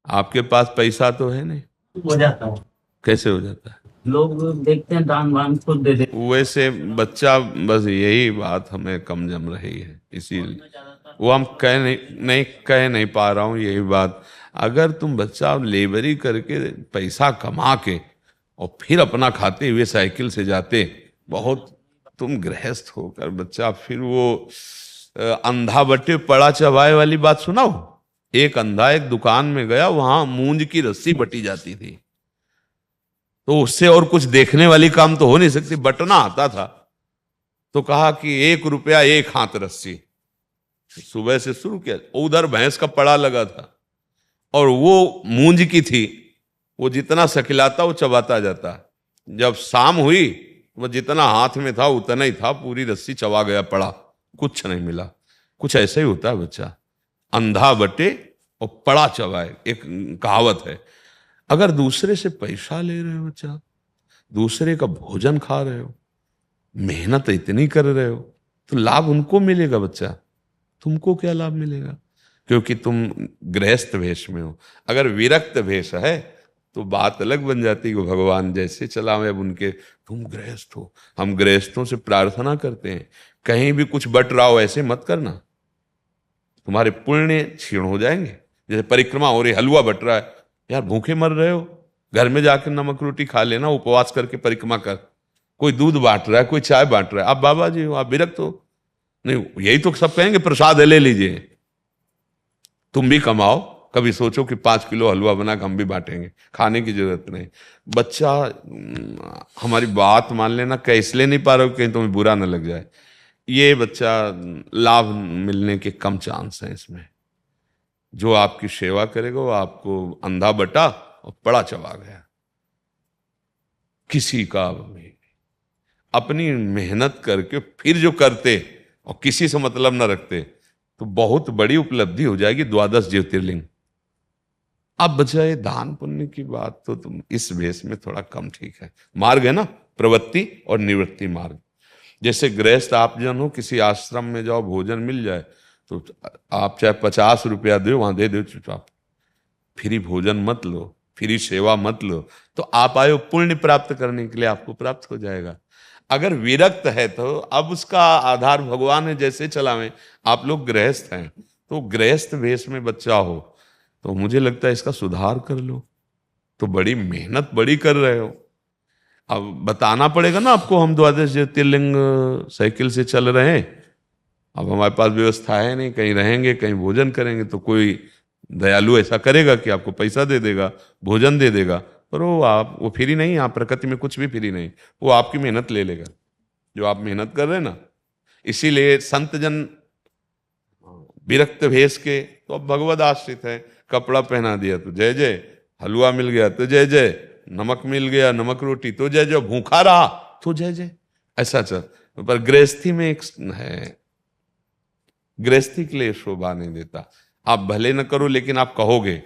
आपके पास पैसा तो है नहीं, हो जाता है। कैसे हो जाता है? लोग देखते हैं दान वान खुद दे देते वैसे बच्चा, बस यही बात हमें कम जम रही है, इसीलिए हैं ज्यादातर। वो हम कह नहीं पा रहा हूँ यही बात। अगर तुम बच्चा लेबरी करके पैसा कमा के और फिर अपना खाते हुए साइकिल से जाते, बहुत, तुम गृहस्थ होकर बच्चा फिर वो अंधा बटे पड़ा चबाए वाली बात सुनाओ। एक अंधा एक दुकान में गया, वहां मूंज की रस्सी बटी जाती थी, तो उससे और कुछ देखने वाली काम तो हो नहीं सकती, बटना आता था। तो कहा कि 1 रुपया 1 हाथ रस्सी। सुबह से शुरू किया, उधर भैंस का पड़ा लगा था और वो मूंज की थी, वो जितना सकिलाता वो चबाता जाता। जब शाम हुई, वो जितना हाथ में था उतना ही था, पूरी रस्सी चबा गया, पड़ा, कुछ नहीं मिला। कुछ ऐसा ही होता है बच्चा, अंधा बटे और पड़ा चबाए, एक कहावत है। अगर दूसरे से पैसा ले रहे हो बच्चा, दूसरे का भोजन खा रहे हो, मेहनत इतनी कर रहे हो, तो लाभ उनको मिलेगा बच्चा, तुमको क्या लाभ मिलेगा? क्योंकि तुम गृहस्थ वेश में हो। अगर विरक्त वेश है तो बात अलग बन जाती है कि भगवान जैसे चलावे अब उनके। तुम गृहस्थ हो, हम गृहस्थों से प्रार्थना करते हैं, कहीं भी कुछ बट रहा हो ऐसे मत करना, तुम्हारे पुण्य क्षीण हो जाएंगे। जैसे परिक्रमा हो रही, हलवा बट रहा है, यार भूखे मर रहे हो, घर में जाकर नमक रोटी खा लेना, उपवास करके परिक्रमा कर। कोई दूध बांट रहा है, कोई चाय बांट रहा है, आप बाबा जी हो, आप विरक्त हो? नहीं, यही तो सब कहेंगे, प्रसाद है ले लीजिए। तुम भी कमाओ, कभी सोचो कि 5 किलो हलवा बना के हम भी बांटेंगे, खाने की जरूरत नहीं। बच्चा हमारी बात मान लेना, कह इसलिए नहीं पा रहे हो कहीं तुम्हें बुरा ना लग जाए, ये बच्चा लाभ मिलने के कम चांस हैं इसमें। जो आपकी सेवा करेगा वो आपको अंधा बटा और पड़ा चबा गया। किसी का भी अपनी मेहनत करके फिर जो करते और किसी से मतलब न रखते, तो बहुत बड़ी उपलब्धि हो जाएगी, 12 ज्योतिर्लिंग। अब बचाए दान पुण्य की बात, तो तुम इस भेष में थोड़ा कम ठीक है। मार्ग है ना, प्रवृत्ति और निवृत्ति मार्ग। जैसे गृहस्थ आप जन हो, किसी आश्रम में जाओ, भोजन मिल जाए तो आप चाहे 50 रुपया दो, वहां दे दो चुपचाप, फ्री भोजन मत लो, फ्री सेवा मत लो, तो आप आए हो पुण्य प्राप्त करने के लिए, आपको प्राप्त हो जाएगा। अगर विरक्त है तो अब उसका आधार भगवान है, जैसे चलावें। आप लोग गृहस्थ हैं, तो गृहस्थ वेश में बच्चा हो, तो मुझे लगता है इसका सुधार कर लो। तो बड़ी मेहनत बड़ी कर रहे हो, अब बताना पड़ेगा ना आपको, हम 12 ज्योतिर्लिंग साइकिल से चल रहे हैं, अब हमारे पास व्यवस्था है नहीं, कहीं रहेंगे कहीं भोजन करेंगे, तो कोई दयालु ऐसा करेगा कि आपको पैसा दे देगा, भोजन दे देगा, पर वो फ्री नहीं, आप प्रकृति में कुछ भी फ्री नहीं, वो आपकी मेहनत ले लेगा, जो आप मेहनत कर रहे हैं ना। इसीलिए संत जन विरक्त भेष के तो अब भगवद आश्रित है। कपड़ा पहना दिया तो जय जय, हलवा मिल गया तो जय जय, नमक मिल गया, नमक रोटी तो जय जय, भूखा रहा तो जय जय, ऐसा चल। पर गृहस्थी में एक है, गृहस्थी के लिए शोभा नहीं देता। आप भले न करो लेकिन आप कहोगे,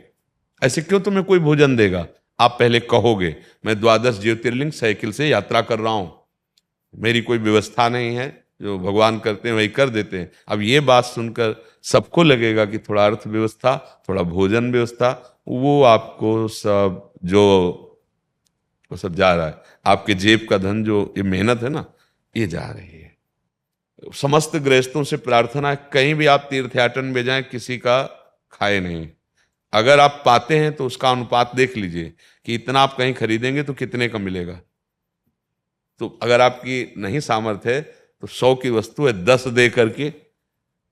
ऐसे क्यों तुम्हें कोई भोजन देगा? आप पहले कहोगे मैं 12 ज्योतिर्लिंग साइकिल से यात्रा कर रहा हूं, मेरी कोई व्यवस्था नहीं है, जो भगवान करते हैं वही कर देते हैं। अब ये बात सुनकर सबको लगेगा कि थोड़ा अर्थव्यवस्था, थोड़ा भोजन व्यवस्था, वो आपको सब जो, वो सब जा रहा है, आपके जेब का धन, जो ये मेहनत है ना, ये जा रही है। समस्त गृहस्थों से प्रार्थना है, कहीं भी आप तीर्थयाटन में जाएं, किसी का खाए नहीं। अगर आप पाते हैं तो उसका अनुपात देख लीजिए कि इतना आप कहीं खरीदेंगे तो कितने का मिलेगा। तो अगर आपकी नहीं सामर्थ्य है तो 100 की वस्तु है, 10 दे करके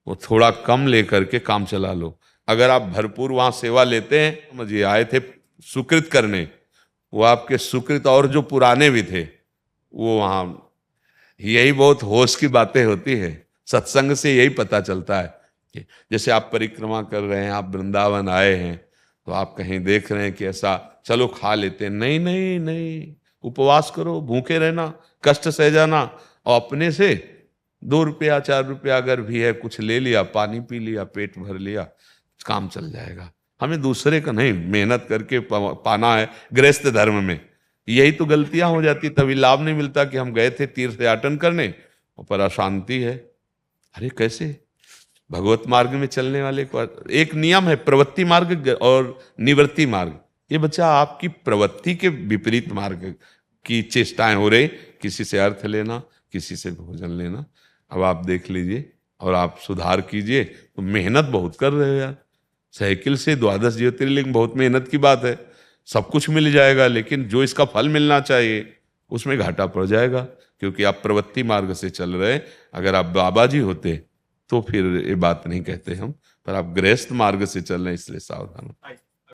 वो थोड़ा कम लेकर के काम चला लो। अगर आप भरपूर वहां सेवा लेते हैं, मुझे आए थे सुकृत करने, वो आपके सुकृत और जो पुराने भी थे, वो वहां, यही बहुत होश की बातें होती है, सत्संग से यही पता चलता है कि जैसे आप परिक्रमा कर रहे हैं, आप वृंदावन आए हैं, तो आप कहीं देख रहे हैं कि ऐसा चलो खा लेते हैं, नहीं नहीं नहीं, उपवास करो, भूखे रहना, कष्ट सह जाना, और अपने से 2 रुपया 4 रुपया अगर भी है, कुछ ले लिया, पानी पी लिया, पेट भर लिया, काम चल जाएगा। हमें दूसरे का नहीं, मेहनत करके पाना है गृहस्थ धर्म में। यही तो गलतियां हो जाती, तभी लाभ नहीं मिलता कि हम गए थे तीर्थयाटन करने और पर अशांति है। अरे कैसे, भगवत मार्ग में चलने वाले को एक नियम है, प्रवृत्ति मार्ग और निवृत्ति मार्ग। ये बच्चा आपकी प्रवृत्ति के विपरीत मार्ग की चेष्टाएं हो रही, किसी से अर्थ लेना, किसी से भोजन लेना। अब आप देख लीजिए और आप सुधार कीजिए। तो मेहनत बहुत कर रहे हो यार, साइकिल से 12 ज्योतिर्लिंग बहुत मेहनत की बात है। सब कुछ मिल जाएगा, लेकिन जो इसका फल मिलना चाहिए उसमें घाटा पड़ जाएगा, क्योंकि आप प्रवृत्ति मार्ग से चल रहे। अगर आप बाबा जी होते तो फिर ये बात नहीं कहते हम, पर आप गृहस्थ मार्ग से चल रहे, इसलिए सावधान।